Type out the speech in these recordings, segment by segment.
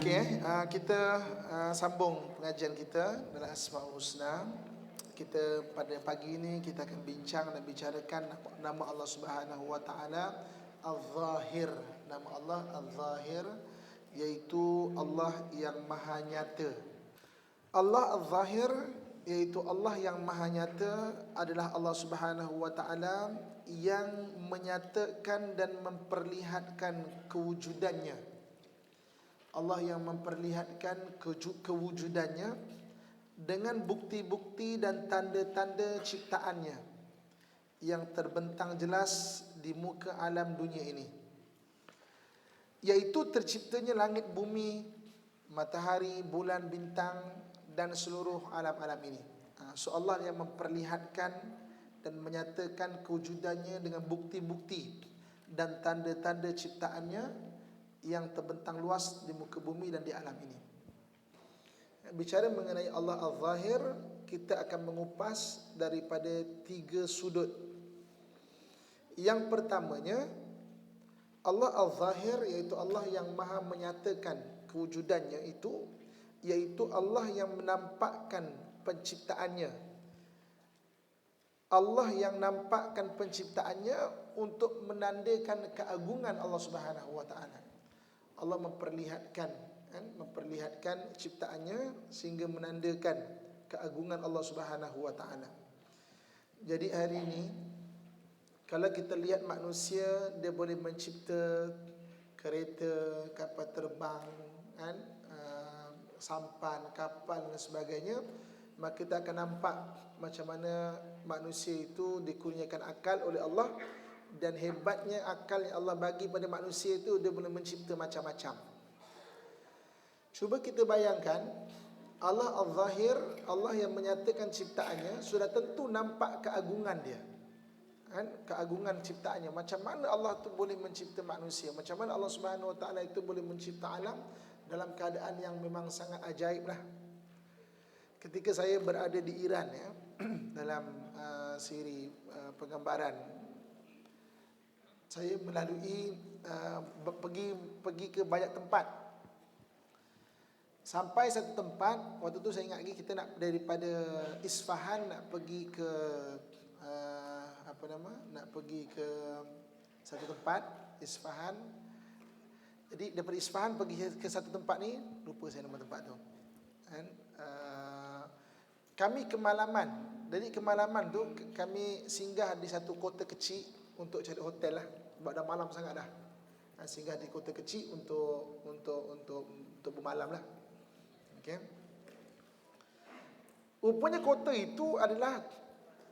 Kita sambung pengajian kita dalam Asmaul Husna. Kita pada pagi ini kita akan bincang dan bicarakan nama Allah Subhanahu wa taala Al-Zahir. Nama Allah Al-Zahir, iaitu Allah yang Maha Nyata. Allah Al-Zahir, iaitu Allah yang Maha Nyata, adalah Allah Subhanahu wa taala yang menyatakan dan memperlihatkan kewujudannya. Allah yang memperlihatkan kewujudannya dengan bukti-bukti dan tanda-tanda ciptaannya yang terbentang jelas di muka alam dunia ini, iaitu terciptanya langit bumi, matahari, bulan, bintang dan seluruh alam-alam ini. So Allah yang memperlihatkan dan menyatakan kewujudannya dengan bukti-bukti dan tanda-tanda ciptaannya yang terbentang luas di muka bumi dan di alam ini. Bicara mengenai Allah Al-Zahir, kita akan mengupas daripada 3 sudut. Yang pertamanya, Allah Al-Zahir, iaitu Allah yang Maha menyatakan kewujudannya itu, iaitu Allah yang menampakkan penciptaannya. Allah yang nampakkan penciptaannya untuk menandakan keagungan Allah Subhanahu wa taala. Allah memperlihatkan ciptaannya sehingga menandakan keagungan Allah Subhanahu wa taala. Jadi hari ini kalau kita lihat manusia, dia boleh mencipta kereta, kapal terbang, sampan, kapal dan sebagainya, maka kita akan nampak macam mana manusia itu dikurniakan akal oleh Allah. Dan hebatnya akal yang Allah bagi pada manusia itu, dia boleh mencipta macam-macam. Cuba kita bayangkan, Allah Al-Zahir, Allah yang menyatakan ciptaannya, sudah tentu nampak keagungan dia, keagungan ciptaannya. Macam mana Allah tu boleh mencipta manusia, macam mana Allah Subhanahu wa taala itu boleh mencipta alam dalam keadaan yang memang sangat ajaib lah. Ketika saya berada di Iran dalam siri penggambaran, saya melalui pergi ke banyak tempat. Sampai satu tempat, waktu tu saya ingat lagi, kita nak daripada Isfahan nak pergi ke nak pergi ke satu tempat Isfahan. Jadi daripada Isfahan pergi ke satu tempat ni, lupa saya nama tempat tu. Kami kemalaman. Jadi kemalaman tu kami singgah di satu kota kecil untuk cari hotel lah, sebab dah malam sangat dah. Singgah di kota kecil untuk bermalam lah. Okey. Rupanya kota itu adalah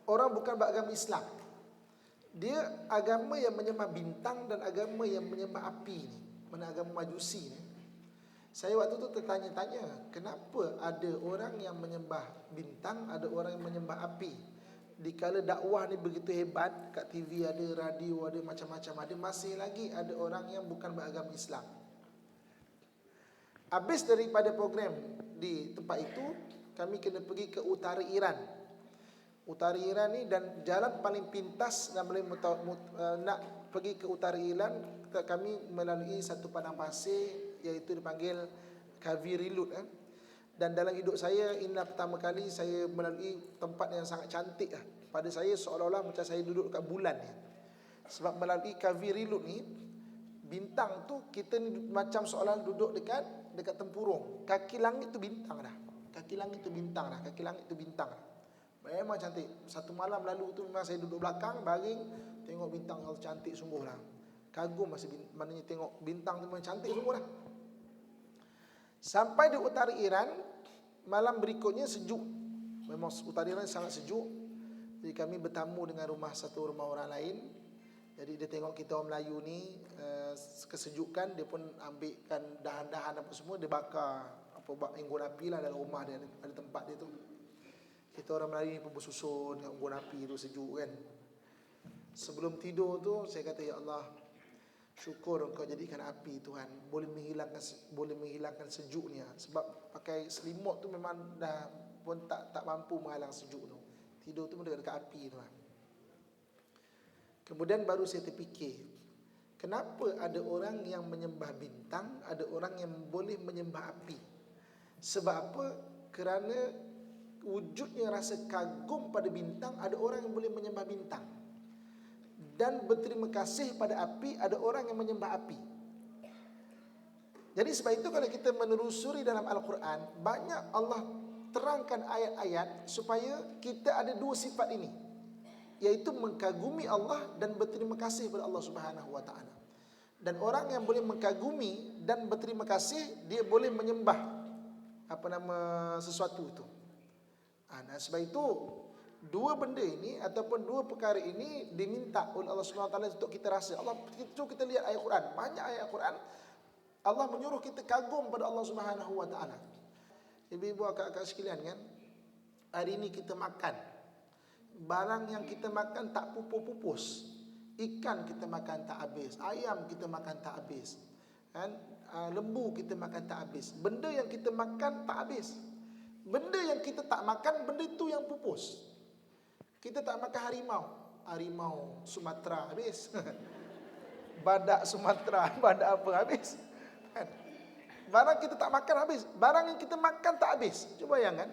orang bukan beragama Islam. Dia agama yang menyembah bintang dan agama yang menyembah api ni, mana agama Majusi ni. Saya waktu tu tertanya-tanya, kenapa ada orang yang menyembah bintang, ada orang yang menyembah api? Dikala dakwah ni begitu hebat, kat TV ada, radio ada, macam-macam ada, masih lagi ada orang yang bukan beragama Islam. Habis daripada program di tempat itu, kami kena pergi ke utara Iran. Utara Iran ni, dan jalan paling pintas nak pergi ke utara Iran, kami melalui satu padang pasir, iaitu dipanggil Kavirilud. Dan dalam hidup saya, inilah pertama kali saya melalui tempat yang sangat cantik lah. Pada saya seolah-olah macam saya duduk dekat bulan ni. Sebab melalui Kavirilud ni, bintang tu kita ni macam seolah duduk dekat tempurung. Kaki langit tu bintang dah. Kaki langit tu bintang dah. Kaki langit tu bintang dah. Memang cantik. Satu malam lalu tu memang saya duduk belakang, baring, tengok bintang yang cantik sungguh lah. Kagum maknanya tengok bintang tu memang cantik sungguh lah. Sampai di utara Iran, malam berikutnya sejuk. Memang utara Iran sangat sejuk. Jadi kami bertamu dengan satu rumah orang lain. Jadi dia tengok kita orang Melayu ni kesejukan, dia pun ambilkan dahan-dahan apa semua, dia bakar unggun api lah dalam rumah dia, ada tempat dia tu. Kita orang Melayu ni pun bersusun dengan unggun api tu, sejuk kan. Sebelum tidur tu saya kata, ya Allah, syukur Engkau jadikan api Tuhan boleh menghilangkan sejuknya. Sebab pakai selimut tu memang dah pun tak mampu menghalang sejuk tu. Tidur tu dekat api tu. Kemudian baru saya terfikir, Kenapa ada orang yang menyembah bintang, ada orang yang boleh menyembah api? Sebab apa? Kerana wujudnya rasa kagum pada bintang, ada orang yang boleh menyembah bintang. Dan berterima kasih pada api, ada orang yang menyembah api. Jadi sebab itu kalau kita menelusuri dalam Al-Quran, banyak Allah terangkan ayat-ayat supaya kita ada dua sifat ini, iaitu mengkagumi Allah dan berterima kasih kepada Allah Subhanahu wa taala. Dan orang yang boleh mengkagumi dan berterima kasih, dia boleh menyembah sesuatu itu. Nah, sebab itu dua benda ini ataupun dua perkara ini diminta oleh Allah Subhanahu wa taala untuk kita rasa. Kita lihat ayat Quran, banyak ayat Quran Allah menyuruh kita kagum pada Allah Subhanahu wa taala. Ibu-ibu, akak-akak sekalian kan, hari ini kita makan barang yang kita makan tak pupus-pupus. Ikan kita makan tak habis, ayam kita makan tak habis, kan? Lembu kita makan tak habis. Benda yang kita makan tak habis. Benda yang kita tak makan, benda itu yang pupus. Kita tak makan harimau Sumatera habis. Badak Sumatera, badak apa habis. Barang kita tak makan habis, barang yang kita makan tak habis. Cuba bayangkan,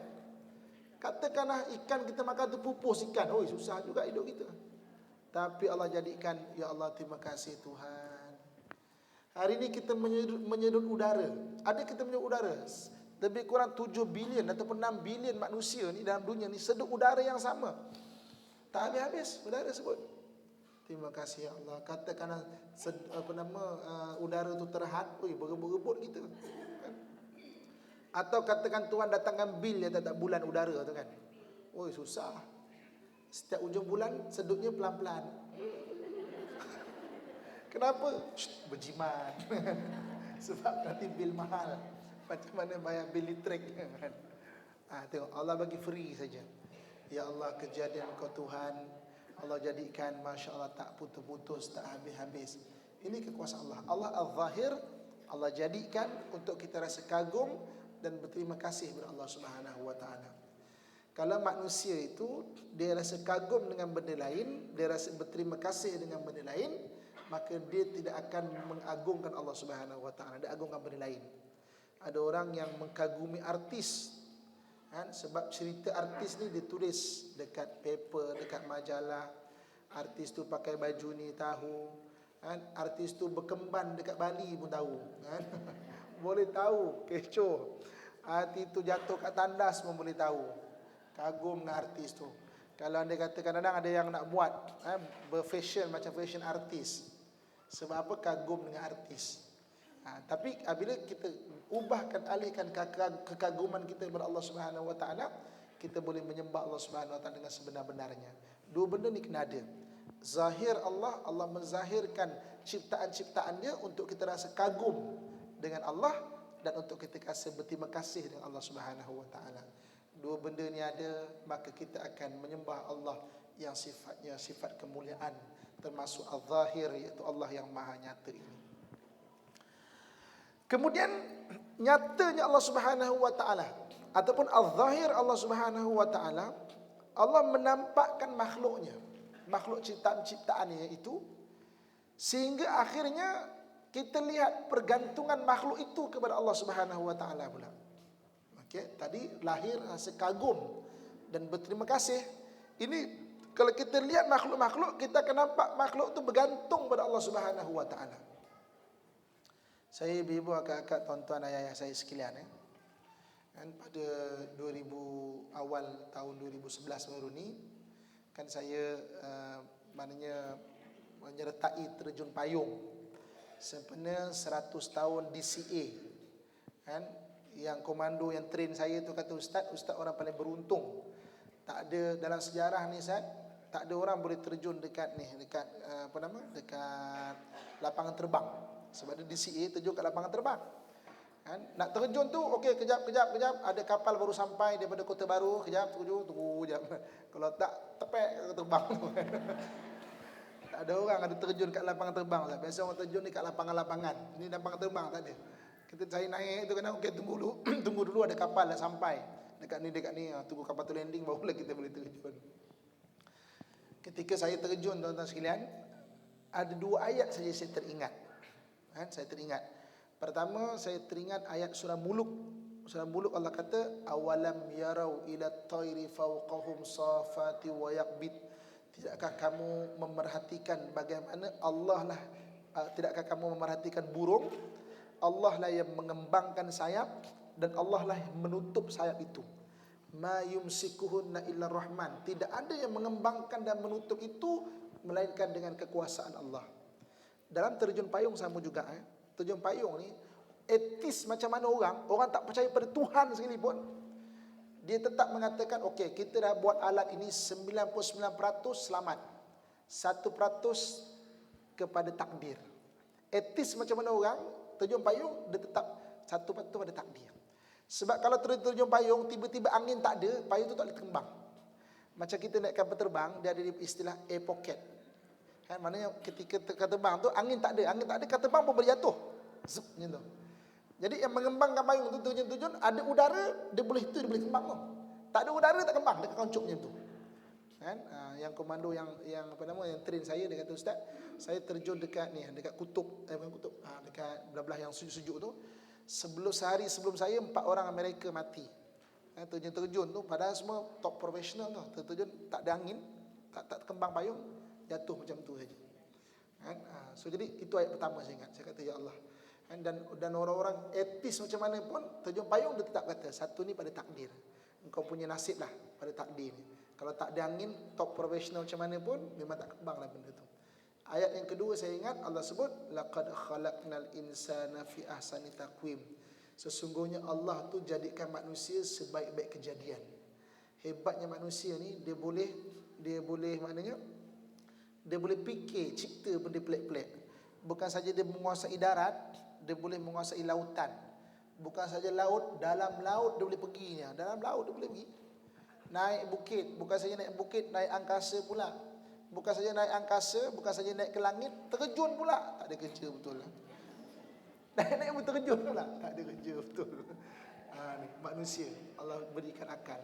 katakanlah ikan kita makan tu pupus ikan, susah juga hidup kita. Tapi Allah jadikan, ya Allah terima kasih Tuhan. Hari ini kita menyedut udara. Ada kita menyedut udara. Lebih kurang 7 bilion ataupun 6 bilion manusia ni dalam dunia ni sedut udara yang sama. Tak habis-habis udara sebut. Terima kasih ya Allah. Katakanlah udara tu terhad, berebut-rebut kita. Atau katakan Tuhan datangkan bil yang tak bulan udara tu kan. Susah. Setiap ujung bulan sedutnya pelan-pelan. Kenapa? Berjimat. Sebab nanti bil mahal. Macam mana bayar bil listrik kan. Tengok Allah bagi free saja. Ya Allah, kejadian Kau Tuhan, Allah jadikan Masya Allah tak putus-putus, tak habis-habis. Ini kekuasaan Allah. Allah Al-Zahir, Allah jadikan untuk kita rasa kagum dan berterima kasih kepada Allah Subhanahu wa taala. Kalau manusia itu dia rasa kagum dengan benda lain, dia rasa berterima kasih dengan benda lain, maka dia tidak akan mengagungkan Allah Subhanahu wa taala, dia agungkan benda lain. Ada orang yang mengkagumi artis, kan? Sebab cerita artis ni ditulis dekat paper, dekat majalah. Artis tu pakai baju ni tahu, kan? Artis tu berkemban dekat Bali pun tahu, kan? Boleh tahu, kecoh. Artis tu jatuh kat tandas pun boleh tahu. Kagum dengan artis tu. Kalau anda kata kadang-kadang ada yang nak buat berfashion macam fashion artis. Sebab apa? Kagum dengan artis. Tapi apabila kita alihkan kekaguman kita kepada Allah Subhanahu wa taala, kita boleh menyembah Allah Subhanahu wa taala dengan sebenar-benarnya. Dua benda ni kena ada. Zahir Allah menzahirkan ciptaan-ciptaan dia untuk kita rasa kagum dengan Allah dan untuk kita rasa berterima kasih dengan Allah Subhanahu wa taala. Dua benda ni ada, maka kita akan menyembah Allah yang sifatnya sifat kemuliaan, termasuk Al-Zahir, iaitu Allah yang maha nyata ini. Kemudian nyatanya Allah Subhanahu wa taala ataupun Al-Zahir Allah Subhanahu wa taala, Allah menampakkan makhluknya, makhluk ciptaan-ciptaannya itu, sehingga akhirnya kita lihat pergantungan makhluk itu kepada Allah Subhanahu wa taala pula. Tadi lahir rasa kagum dan berterima kasih. Ini kalau kita lihat makhluk-makhluk, kita akan nampak makhluk itu bergantung pada Allah Subhanahu wa taala. Saya ibu-ibu, akak-akak, tuan-tuan, ayah-ayah saya sekalian, kan pada 2000 awal tahun 2011 baru ni kan saya maknanya menyertai terjun payung sempena 100 tahun DCA, kan. Yang komando yang train saya tu kata, Ustaz orang paling beruntung. Tak ada dalam sejarah ni Ustaz, tak ada orang boleh terjun dekat dekat lapangan terbang. Sebab dia DCA terjun kat lapangan terbang, kan. Nak terjun tu okey, kejap ada kapal baru sampai daripada Kota Baru, kejap tunggu kejap. Kalau tak tepek terbang. Tak ada orang ada terjun kat lapangan terbang. Biasa orang terjun dekat lapangan-lapangan. Ini lapangan terbang tak ada. Kita saya naik tu kan, okey tunggu dulu ada kapal dah sampai dekat ni tunggu kapal tu landing barulah kita boleh terjun. Ketika saya terjun, tuan-tuan sekalian, Ada 2 ayat saja saya teringat. Saya teringat. Pertama, saya teringat ayat surah Muluk. Surah Muluk Allah kata, awalam yarau ila at-tayri fawqahum safati wa yaqbid. Tidakkah kamu memerhatikan bagaimana Allah lah, tidakkah kamu memerhatikan burung? Allah lah yang mengembangkan sayap dan Allah lah yang menutup sayap itu. Ma yumsikuhunna illa rahman. Tidak ada yang mengembangkan dan menutup itu melainkan dengan kekuasaan Allah. Dalam terjun payung sama juga. Terjun payung ni etis macam mana orang tak percaya pada Tuhan sekalipun, dia tetap mengatakan okey, kita dah buat alat ini 99% selamat, 1% kepada takdir. Etis macam mana orang terjun payung, dia tetap 1% pada takdir. Sebab kalau terjun payung tiba-tiba angin tak ada, payung tu tak boleh terbang. Macam kita naik kapal terbang, dia ada istilah air pocket. Maknanya ketika terbang tu angin tak ada, kapal terbang pun boleh jatuh. Zup gitu. Jadi yang mengembangkan payung tu tujuan ada udara, dia boleh terbang tu. Tak ada udara tak kembang, dia kauncuk macam tu. Yang komando yang yang train saya, dia kata, ustaz, saya terjun dekat kutub, dekat belah-belah yang sejuk-sejuk tu. Sehari sebelum saya 4 orang Amerika mati. Terjun tu padahal semua top profesional tu. Terjun tak ada angin, tak kembang payung, jatuh macam tu saja. So jadi itu ayat pertama saya ingat. Saya kata ya Allah. Dan orang-orang etis macam mana pun terjun payung dia tetap kata satu ni pada takdir. Engkau punya nasib lah pada takdir ni. Kalau tak ada angin, top profesional macam mana pun memang tak kembang lah benda tu. Ayat yang kedua saya ingat Allah sebut laqad khalaqnal insana fi ahsani taqwim. Sesungguhnya Allah tu jadikan manusia sebaik-baik kejadian. Hebatnya manusia ni dia boleh maknanya dia boleh fikir, cipta benda pelik-pelik. Bukan saja dia menguasai darat, dia boleh menguasai lautan. Bukan saja laut, dalam laut dia boleh perginya. Dalam laut dia boleh pergi. Naik bukit, bukan saja naik bukit, naik angkasa pula. Bukan saja naik angkasa, bukan saja naik ke langit, terjun pula. Tak ada kerja betul lah. Naik terjun pula, tak ada kerja betul. Ni, manusia Allah berikan akal.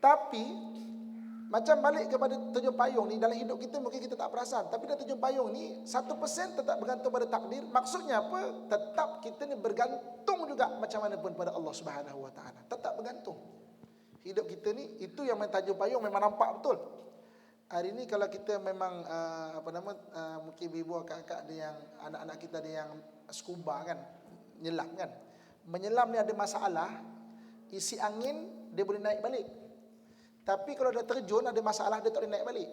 Tapi macam balik kepada terjun payung ni, dalam hidup kita mungkin kita tak perasan, tapi dalam terjun payung ni 1% tetap bergantung pada takdir. Maksudnya apa? Tetap kita ni bergantung juga macam mana pun pada Allah Subhanahu Wa Taala. Tetap bergantung. Hidup kita ni, itu yang main terjun payung memang nampak betul. Hari ni kalau kita memang mungkin ibu kakak ada yang anak-anak kita ada yang scuba kan, menyelam kan. Menyelam ni ada masalah, isi angin dia boleh naik balik. Tapi kalau dah terjun ada masalah, dia tak boleh naik balik.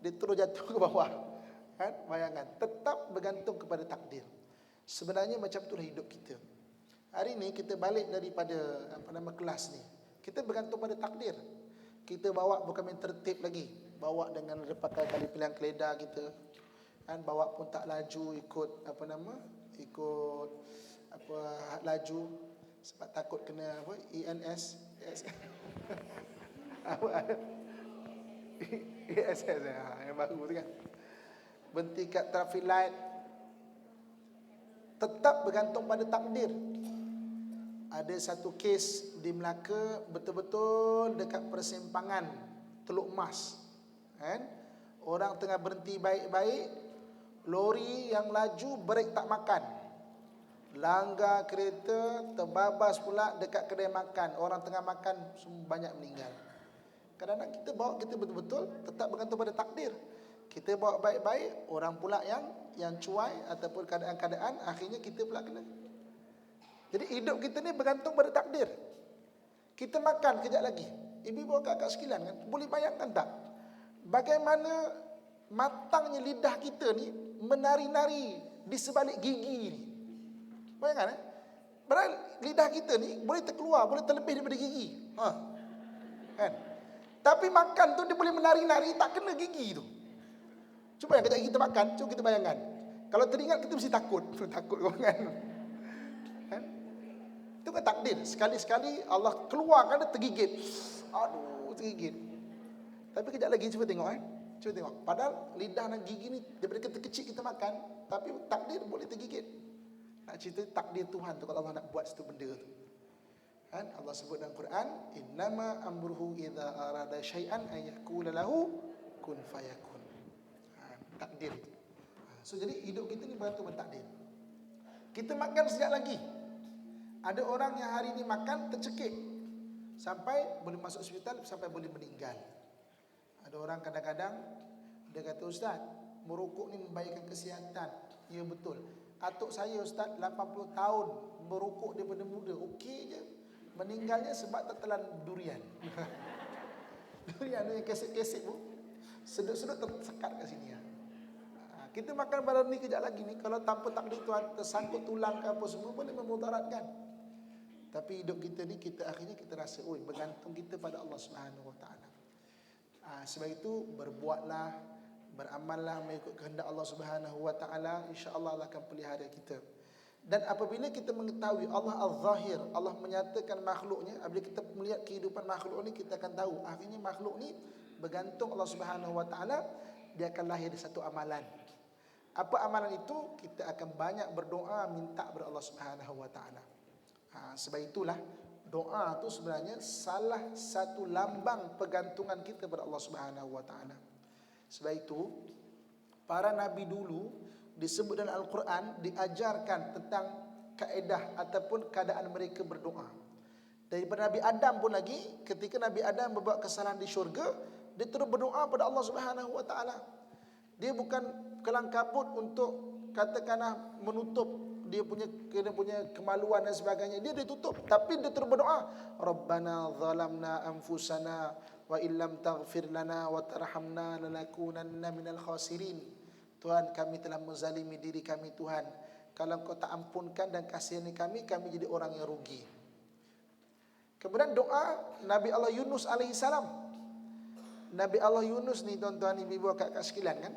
Dia terus jatuh ke bawah. Bayangkan, tetap bergantung kepada takdir. Sebenarnya macam itulah hidup kita. Hari ni kita balik daripada kelas ni, kita bergantung pada takdir. Kita bawa bukan main tertib lagi, bawa dengan pakai tali pilihan keledar kita. Bawa pun tak laju ikut laju sebab takut kena ENS. ESS yang baru tu kan. Berhenti kat traffic light. Tetap bergantung pada takdir. Ada satu kes di Melaka, betul-betul dekat persimpangan Teluk Mas. Orang tengah berhenti baik-baik, lori yang laju brek tak makan. Langgar kereta, terbabas pula dekat kedai makan. Orang tengah makan, semua banyak meninggal. Kadang-kadang kita bawa kita betul-betul tetap bergantung pada takdir. Kita bawa baik-baik, orang pula yang cuai ataupun keadaan-keadaan, akhirnya kita pula kena. Jadi hidup kita ni bergantung pada takdir. Kita makan kejap lagi. Ibu-ibu kakak sekalian kan, boleh bayangkan tak? Bagaimana matangnya lidah kita ni menari-nari di sebalik gigi ni. Bayangkan padahal lidah kita ni boleh terkeluar, boleh terlebih daripada gigi. Kan? Tapi makan tu dia boleh menari-nari tak kena gigi tu. Cuba yang kejap kita makan, cuba kita bayangkan. Kalau teringat kita mesti takut. Takut kan? Itu kan takdir. Sekali-sekali Allah keluarkan dia tergigit. Aduh, tergigit. Tapi kejap lagi cuba tengok Cuba tengok. Padahal lidah dan gigi ni daripada kita kecil kita makan, tapi takdir boleh tergigit. Nak cerita takdir Tuhan tu kalau Allah nak buat satu benda tu. Allah sebut dalam Quran, innama amruhu idza arada syai'an ay yaqula lahu kun fayakun. takdir itu. So jadi hidup kita ni bergantung pada takdir. Kita makan sejak lagi. Ada orang yang hari ini makan tercekik sampai boleh masuk hospital, sampai boleh meninggal. Ada orang kadang-kadang dia kata, "Ustaz, merokok ni membahayakan kesihatan." Ya betul. Atuk saya Ustaz 80 tahun merokok daripada muda, okey je. Meninggalnya sebab tertelan durian. Durian ni kesek-kesek pun sedut-sedut tersekat kat sini ya. Kita makan barang ni kejap lagi ni, kalau tanpa takdir Tuhan tersangkut tulang ke apa semua boleh memudaratkan. Tapi hidup kita ni, kita akhirnya kita rasa, oi, bergantung kita pada Allah Subhanahu Wa Taala. Sebab itu berbuatlah, beramallah mengikut kehendak Allah Subhanahu Wa Taala, insya-Allah Allah akan pelihara kita. Dan apabila kita mengetahui Allah Az-Zahir, Allah menyatakan makhluknya, apabila kita melihat kehidupan makhluk ni, kita akan tahu akhirnya makhluk ni bergantung Allah Subhanahu Wa Taala, dia akan lahir di satu amalan. Apa amalan itu? Kita akan banyak berdoa minta kepada Allah Subhanahu Wa Taala. Sebab itulah doa itu sebenarnya salah satu lambang pergantungan kita kepada Allah Subhanahu Wa Taala. Sebab itu para nabi dulu disebut dalam Al-Quran diajarkan tentang kaedah ataupun keadaan mereka berdoa. Daripada Nabi Adam pun lagi, ketika Nabi Adam berbuat kesalahan di syurga, dia terus berdoa pada Allah Subhanahu Wa Taala. Dia bukan kelang kabut untuk katakanlah menutup dia punya kemaluan dan sebagainya. Dia ditutup, tapi dia terus berdoa, Rabbana zalamna anfusana wa illam taghfir lana wa tarhamna lanakunanna minal khasirin. Tuhan, kami telah menzalimi diri kami Tuhan. Kalau Engkau tak ampunkan dan kasihani kami jadi orang yang rugi. Kemudian doa Nabi Allah Yunus alaihi salam. Nabi Allah Yunus ni tuan-tuan ibu-ibu kakak sekalian kan,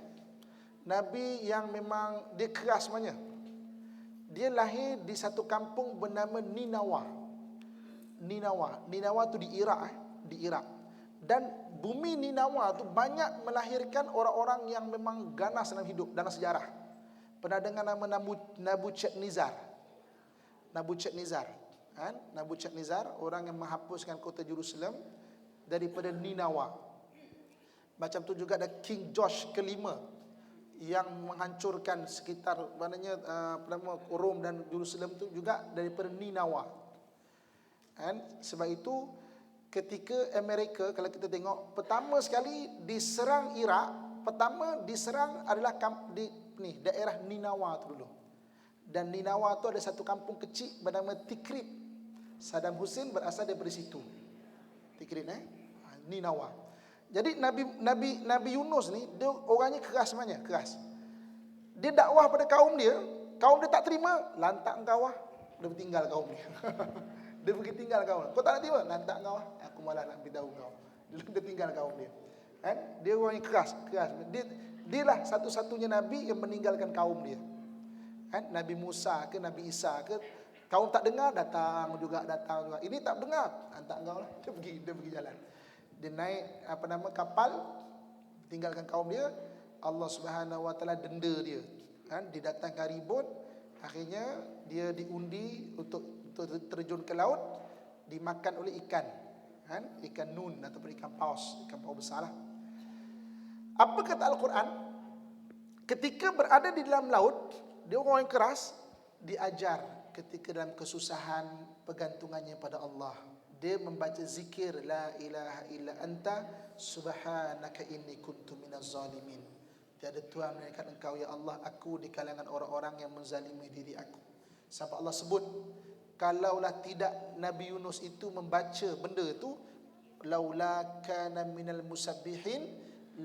Nabi yang memang dia keras sebenarnya. Dia lahir di satu kampung bernama Ninawa. Ninawa tu di Iraq, di Iraq. Dan bumi Ninawa tu banyak melahirkan orang-orang yang memang ganas dalam hidup, dalam sejarah. Pernah dengar nama Nabucodonosor? Nabucodonosor, kan? Nabucodonosor, orang yang menghapuskan kota Jerusalem daripada Ninawa. Macam tu juga ada King George kelima yang menghancurkan sekitar maknanya Rom dan Jerusalem tu juga daripada Ninawa. Kan? Sebab itu ketika Amerika, kalau kita tengok pertama sekali diserang Iraq, pertama diserang adalah daerah Ninawa tu dulu. Dan Ninawa tu ada satu kampung kecil bernama Tikrit. Saddam Hussein berasal daripada situ. Tikrit Ninawa. Jadi Nabi Yunus ni dia orangnya keras sebenarnya, keras. Dia dakwah pada kaum dia tak terima, lantak engkau dia tinggal kaum dia. Dia pergi tinggal kaum. Kau tak nak terima, lantak engkau aku malah nak beritahu kau. Dia tinggal kaum dia. Kan? Dia orangnya keras. Dia lah satu-satunya nabi yang meninggalkan kaum dia. Kan? Nabi Musa ke Nabi Isa ke, kaum tak dengar datang juga. Ini tak dengar, lantak engkau lah. Dia pergi jalan. Dia naik kapal, tinggalkan kaum dia. Allah Subhanahu Wa Taala denda dia, kan? Didatangkan ribut, akhirnya dia diundi untuk terjun ke laut, dimakan oleh ikan, kan? Ikan nun ataupun ikan paus besar lah. Apa kata Al-Quran? Ketika berada di dalam laut, dia orang yang keras, diajar ketika dalam kesusahan pergantungannya pada Allah. Dia membaca zikir la ilaha illa anta subhanaka inni kuntu minaz zalimin. Tiada Tuhan melainkan Engkau ya Allah, aku di kalangan orang-orang yang menzalimi diri aku. Sampai Allah sebut, kalaulah tidak Nabi Yunus itu membaca benda itu, laula kana minal musabbihin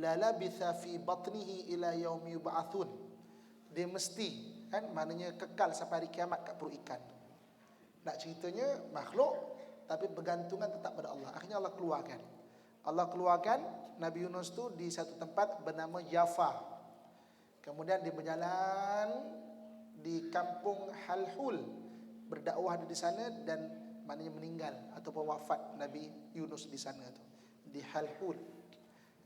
la labitha fi batnihi ila yaumi yub'atsun. Dia mesti, kan, maknanya kekal sampai hari kiamat kat perut ikan. Nak ceritanya makhluk tapi bergantungan tetap pada Allah. Akhirnya Allah keluarkan Nabi Yunus tu di satu tempat bernama Jaffa. Kemudian dia berjalan di kampung Halhul, berdakwah di sana, dan maknanya meninggal ataupun wafat Nabi Yunus di sana tu, di Halhul.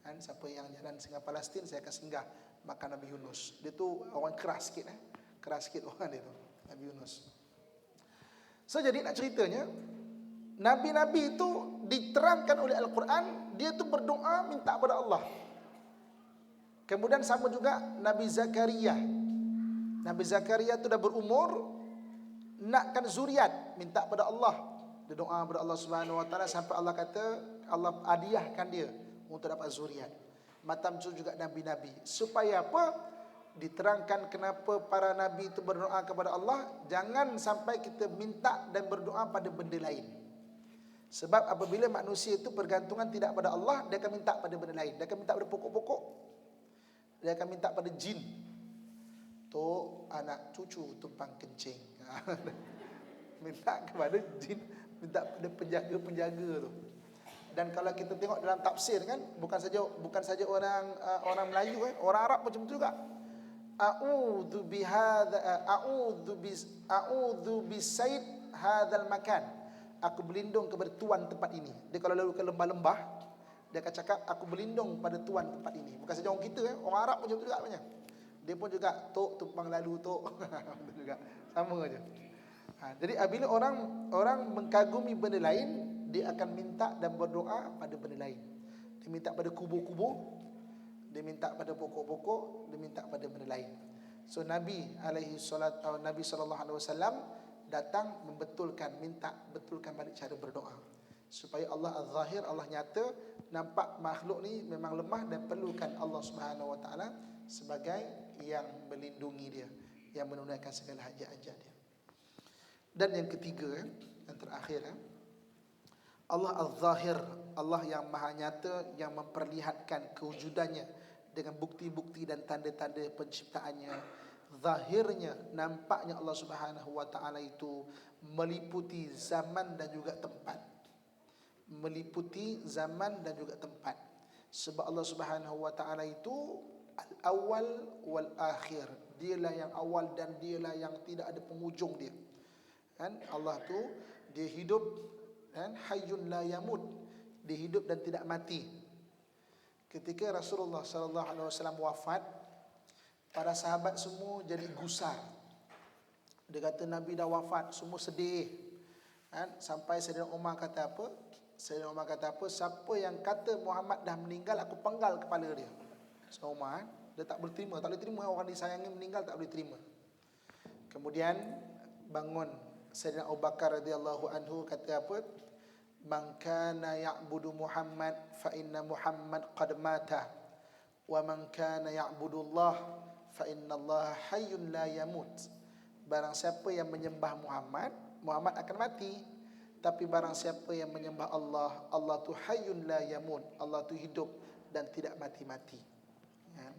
Kan, siapa yang jalan singgah Palestin, saya akan singgah makan Nabi Yunus. Dia tu orang keras sikit, keras sikit orang dia tu, Nabi Yunus. So jadi nak ceritanya, Nabi-Nabi itu diterangkan oleh Al-Quran, dia tu berdoa minta pada Allah. Kemudian sama juga Nabi Zakaria. Nabi Zakaria itu dah berumur, nakkan zuriat, minta pada Allah. Dia doa kepada Allah Subhanahu wa taala sampai Allah kata Allah hadiahkan dia untuk dapat zuriat. Macam tu juga nabi-nabi. Supaya apa? Diterangkan kenapa para nabi itu berdoa kepada Allah, jangan sampai kita minta dan berdoa pada benda lain. Sebab apabila manusia itu pergantungan tidak pada Allah, dia akan minta pada benda lain. Dia akan minta pada pokok-pokok. Dia akan minta pada jin. Tok anak cucu tumpang kencing. Minta kepada jin, minta pada penjaga-penjaga tu. Dan kalau kita tengok dalam tafsir kan, bukan saja orang Melayu, orang Arab macam tu juga. A'udzu bihadza a'udzu bisaid hadzal makan. Aku berlindung kepada tuan tempat ini. Dia kalau lalu ke lembah-lembah, dia akan cakap aku berlindung pada tuan tempat ini. Bukan saja orang kita, orang Arab macam tu juga banyak. Dia pun juga tok tumpang lalu tok. juga sama aja. Jadi apabila orang mengkagumi benda lain, dia akan minta dan berdoa pada benda lain. Dia minta pada kubur-kubur, dia minta pada pokok-pokok, dia minta pada benda lain. So Nabi sallallahu alaihi wasallam datang membetulkan, minta betulkan balik cara berdoa. Supaya Allah az-zahir, Allah nyata, nampak makhluk ni memang lemah dan perlukan Allah Subhanahu wa taala sebagai yang melindungi dia, yang menunaikan segala hajat-hajat dia. Dan yang ketiga, yang terakhir, Allah az-zahir, Allah yang maha nyata, yang memperlihatkan kewujudannya dengan bukti-bukti dan tanda-tanda penciptaannya. Zahirnya, nampaknya Allah Subhanahu wa taala itu meliputi zaman dan juga tempat. Meliputi zaman dan juga tempat. Sebab Allah Subhanahu wa taala itu al-awwal wal akhir. Dialah yang awal dan dialah yang tidak ada penghujung dia. Kan Allah tu dia hidup, kan, hayyun la yamut. Dia hidup dan tidak mati. Ketika Rasulullah sallallahu alaihi wasallam wafat, para sahabat semua jadi gusar. Dia kata Nabi dah wafat, semua sedih. Kan? Sampai Sayyidina Umar kata apa? Sayyidina Umar kata apa? Siapa yang kata Muhammad dah meninggal, aku penggal kepala dia. Sayyidina Umar, dia tak boleh terima. Tak boleh terima orang disayangi meninggal, tak boleh terima. Kemudian bangun Sayyidina Abu Bakar radhiyallahu anhu kata apa? Man kana ya'budu Muhammad fa inna Muhammad qad mata. Wa man kana ya'budu Allah fa innallaha hayyun la yamut. Barang siapa yang menyembah Muhammad, Muhammad akan mati. Tapi barang siapa yang menyembah Allah, Allah tu hayyun la yamut. Allah tu hidup dan tidak mati-mati. Ya.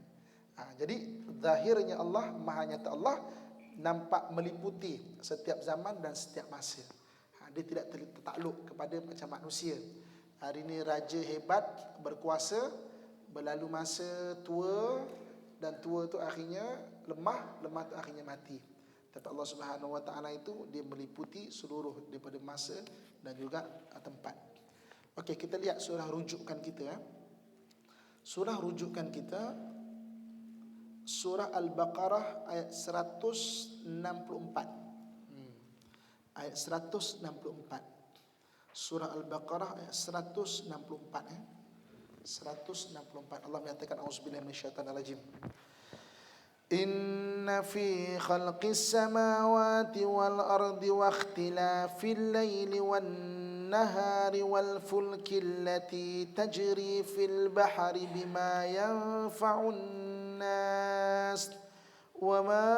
Jadi zahirnya Allah, maha nyata Allah, nampak meliputi setiap zaman dan setiap masa. Dia tidak tertakluk kepada macam manusia. Hari ini raja hebat, berkuasa, berlalu masa tua, dan tua tu akhirnya lemah, lemah tu akhirnya mati. Tapi Allah Subhanahu wa taala itu dia meliputi seluruh daripada masa dan juga tempat. Okey, kita lihat surah rujukan kita. Surah rujukan kita surah Al-Baqarah ayat 164. Ayat 164. Surah Al-Baqarah ayat 164 164. Allah menyatakan auzubillahi minasyaitonir rajim. Inna fi khalqis samawati wal ardi wa ikhtilafil laili wan nahari wal fulki allati tajri fil bahri bima yanfa'un nas wa ma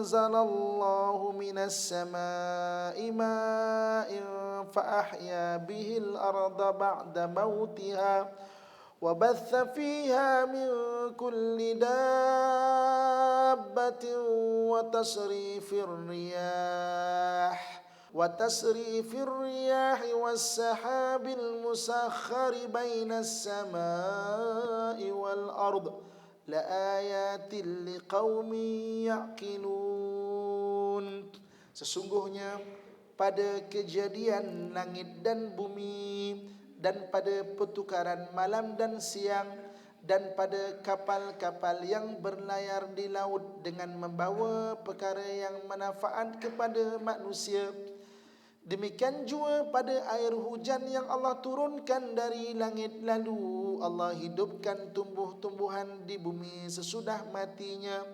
anzalallahu minas samai ma'in fa ahya bihil arda ba'da mautiha وبث فيها من كل دابة وتصريف الرياح والسحاب المسخر بين السماء والأرض لآيات لقوم يعقلون. Sesungguhnya pada kejadian langit dan bumi, dan pada pertukaran malam dan siang, dan pada kapal-kapal yang berlayar di laut dengan membawa perkara yang manfaat kepada manusia, Demikian juga pada air hujan yang Allah turunkan dari langit, lalu Allah hidupkan tumbuh-tumbuhan di bumi sesudah matinya,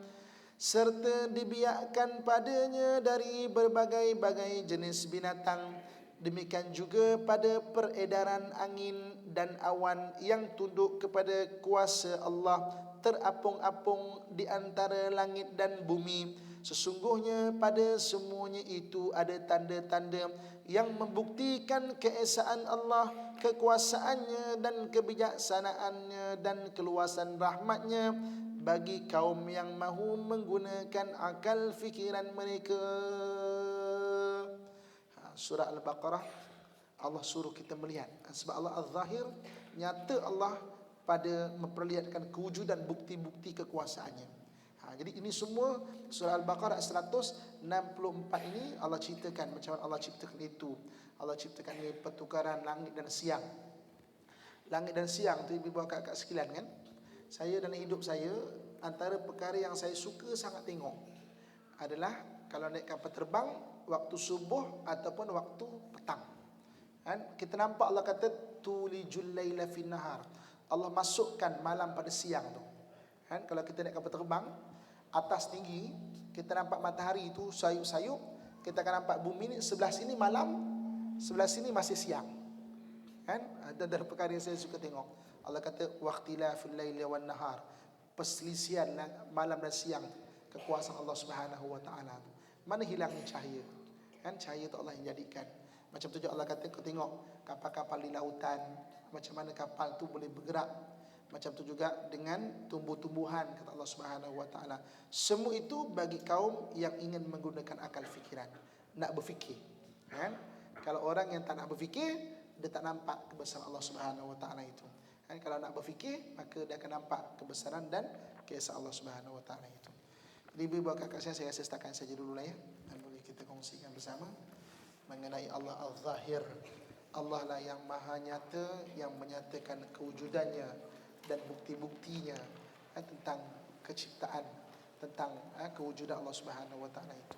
serta dibiakkan padanya dari berbagai-bagai jenis binatang. Demikian juga pada peredaran angin dan awan yang tunduk kepada kuasa Allah, terapung-apung di antara langit dan bumi. Sesungguhnya pada semuanya itu ada tanda-tanda yang membuktikan keesaan Allah, kekuasaannya dan kebijaksanaannya dan keluasan rahmatnya bagi kaum yang mahu menggunakan akal fikiran mereka. Surah Al-Baqarah, Allah suruh kita melihat, sebab Allah Az-Zahir, nyata Allah pada memperlihatkan kewujudan bukti-bukti kekuasaannya. Jadi ini semua surah Al-Baqarah 164 ini Allah ceritakan macam mana Allah ciptakan itu. Allah ciptakan ini pertukaran langit dan siang. Langit dan siang tu ibu bapa kakak sekalian kan. Saya dalam hidup saya, antara perkara yang saya suka sangat tengok adalah kalau naik kapal terbang waktu subuh ataupun waktu petang. Kan kita nampak Allah kata tulijul laila fin nahar. Allah masukkan malam pada siang tu. Kan kalau kita naik kapal terbang atas tinggi, kita nampak matahari itu sayup-sayup, kita akan nampak bumi ni sebelah sini malam, sebelah sini masih siang. Kan? Ada dari perkara yang saya suka tengok. Allah kata waqtilafil laili wan nahar. Perselisihan malam dan siang, kekuasaan Allah Subhanahu wa taala. Mana hilangnya cahaya? Kan cahaya itu Allah yang jadikan. Macam tu juga Allah kata kau tengok kapal-kapal di lautan, macam mana kapal tu boleh bergerak. Macam tu juga dengan tumbuh-tumbuhan, kata Allah Subhanahu wa taala. Semua itu bagi kaum yang ingin menggunakan akal fikiran, nak berfikir. Kan? Kalau orang yang tak nak berfikir, dia tak nampak kebesaran Allah Subhanahu wa taala itu. Kan? Kalau nak berfikir, maka dia akan nampak kebesaran dan keesaan Allah Subhanahu wa taala itu. Jadi ibu bapa kakak saya rasa setakat saja dulu lah ya. Dan boleh kita kongsikan bersama mengenai Allah Al-Zahir. Allah lah yang maha nyata, yang menyatakan kewujudannya dan bukti-buktinya tentang keciptaan, tentang kewujudan Allah Subhanahu wa taala itu.